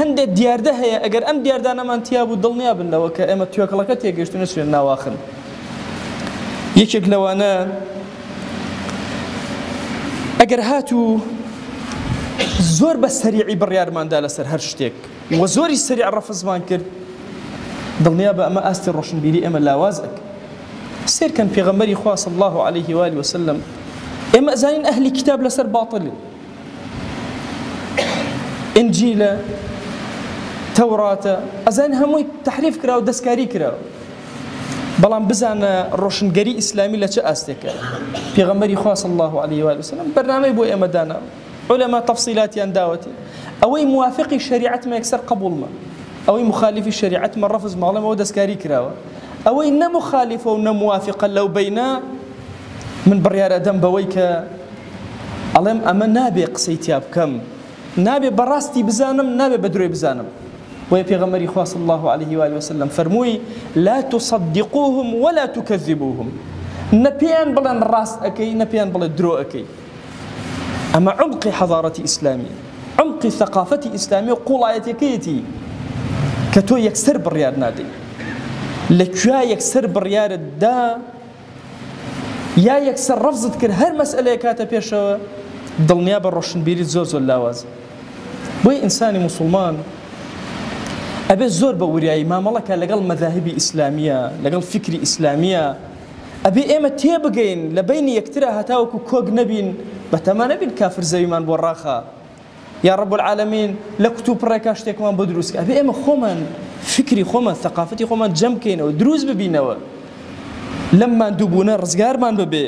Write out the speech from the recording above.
هەندێک دیاردە هەیە ئەگەر ئەم دیاردانەمان تیا بوو دڵنیا بن لەوە کە ئێمە توێکەڵەکە تێگەیشتونە سوێن ناواخن. یەکێک لەوانە ئەگەر هاتوو زۆر بە سەریعی بڕیارماندا لەسەر هەر شتێک و زۆری سەریع ڕەفزمان کرد دڵنیا بە ئەمە ئاستی ڕۆشنبیری ئێمە لاواز ئەکە. سێرکەن پێغەمبەری خوا صلی الله عليه و آله وسلم ئێمە ئەزانین ئەهلی کتاب لەسەر باتڵن، ئینجیلە تەوراتە ئەزانین هەمووی تەحریف کراوە دەستکاری کراوە، بەڵام بزانە ڕۆشنگەری ئیسلامی لە چه ئاستێکە. پێغەمبەری خوا صلی الله عليه و آله وسلم بەرنامەی بۆ ئێمە دانا، علەما تەفسیلاتیان داوەتی، ئەوەی موافقی شریعەتمە یەکسەر قبوڵمە، ئەوەی مخالفی شریعەتمە ڕەفز ماڵێمە ئەوە دەستکاری کراوە، ئەوەی نەمخالفە و نەموافقە لەو بەینە من بڕیارە دەم بەوەی کە ئەڵێم ئەمە نابێ قسەی تیا بکەم، نابێ بەڕاستی بزانم، نابێ بە درۆی بزانم. وهي پیغمبری خوا صلی الله عليه و آله وسلم فرمووی لا تصدقوهم ولا تكذبوهم، نەپێیان بڵێن ڕاست ئەکەی نەپێیان بڵێ درۆ ئەکەی. ئەمە عمقی حەضارەتی ئیسلامی، عمقی ثەقافەتی ئیسلامی و قوڵایەتەکەیەتی کە تۆ یەکسەر بڕیار نادەی. لەکوێ یەکسەر بڕیارت دا یا یەکسەر ڕەفزت کرد هەر مەسئلەیە کاتە پێشەوە دڵنیا بە ڕۆشنبیریت زۆر زۆر لاوازە. بۆیە ئینسانی موسڵمان ئەبێ زۆر بە وریایی مامەڵەکە لەگەڵ مەذاهبی ئیسلامیە، لەگەڵ فکری ئیسلامیە، ئەبێ ئێمە تێبگەین لە بینی یەکترا هەتاوەکو کۆک نەبین، بەتەما نەبین کافر زەویمان بۆ ڕاخە یا رب العالمین لە کتوپڕێکا شتێکمان بۆ دروستکە. ئەبێ ئێمە خۆمان فکری خۆمان ثەقافەتی خۆمان جەم بکەینەوە، دروست ببینەوە، لەممان دووبوونە ڕزگارمان ببێ.